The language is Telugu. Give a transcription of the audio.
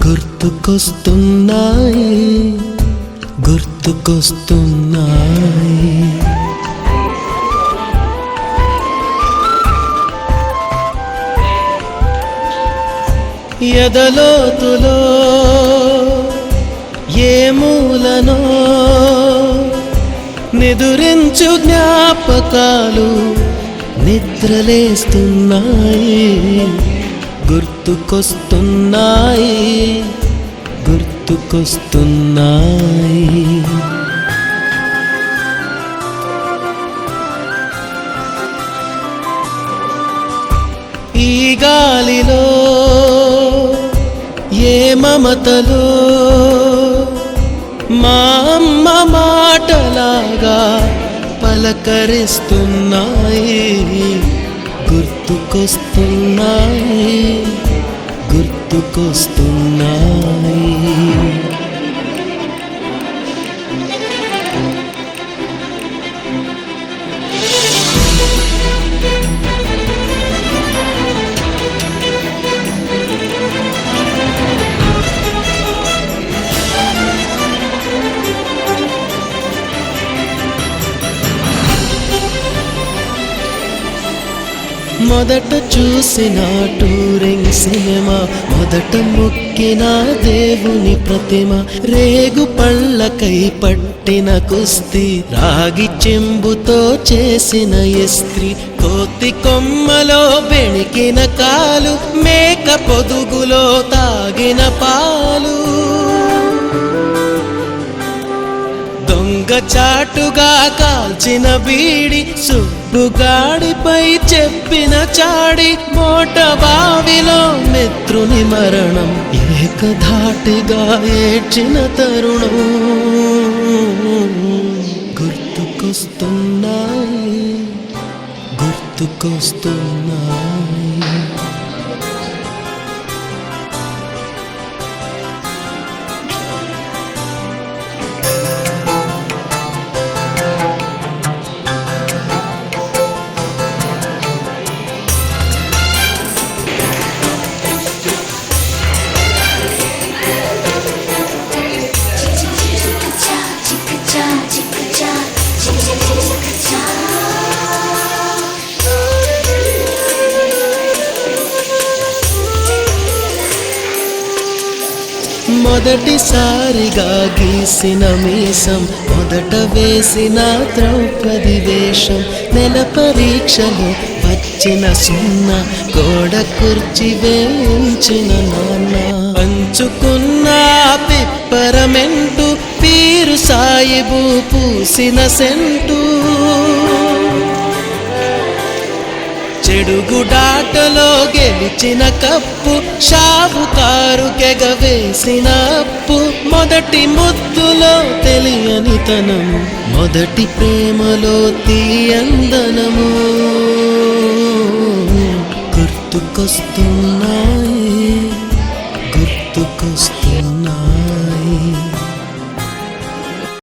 గుర్తుకొస్తున్నాయి గుర్తుకొస్తున్నాయి ఎదలోతులో ఏ మూలనో నిదురించు జ్ఞాపకాలు నిద్రలేస్తున్నాయి గుర్తుకొస్తున్నాయి గుర్తుకొస్తున్నాయి ఈ గాలిలో ఏ మమతలో మా అమ్మ మాటలాగా పలకరిస్తున్నాయి గుర్తుకొస్తున్నాయి గుర్తుకొస్తున్నాయి మొదట చూసిన టూరింగ్ సినిమా మొదట మొక్కిన దేవుని ప్రతిమ రేగు పళ్ళకై పట్టిన కుస్తీ రాగి చెంబుతో చేసిన ఇస్త్రీ కోతి కొమ్మలో బెణికిన కాలు మేక పొదుగులో తాగిన పాలు దొంగ చాటుగా కాల్చిన బీడి సుబ్బుగాడిపై చెప్పిన చాడి మోట బావిలో మిత్రుని మరణం ఏకధాటిగా ఏడ్చిన తరుణం గుర్తుకొస్తున్నాయి గుర్తుకొస్తున్నాయి మొదటిసారిగా గీసిన మీసం మొదట వేసిన ద్రౌపది వేషం నెల పరీక్షలో వచ్చిన సున్న గోడ కుర్చీ వేయించిన నాన్న పంచుకున్న పిప్పరమెంటు పీరు సాయిబు పూసిన సెంటు చెడుగుడాటలో గెలిచిన కప్పు షావుకారు కెగవేసిన అప్పు మొదటి ముద్దులో తెలియనితనం మొదటి ప్రేమలో తీయందనము గుర్తుకొస్తున్నా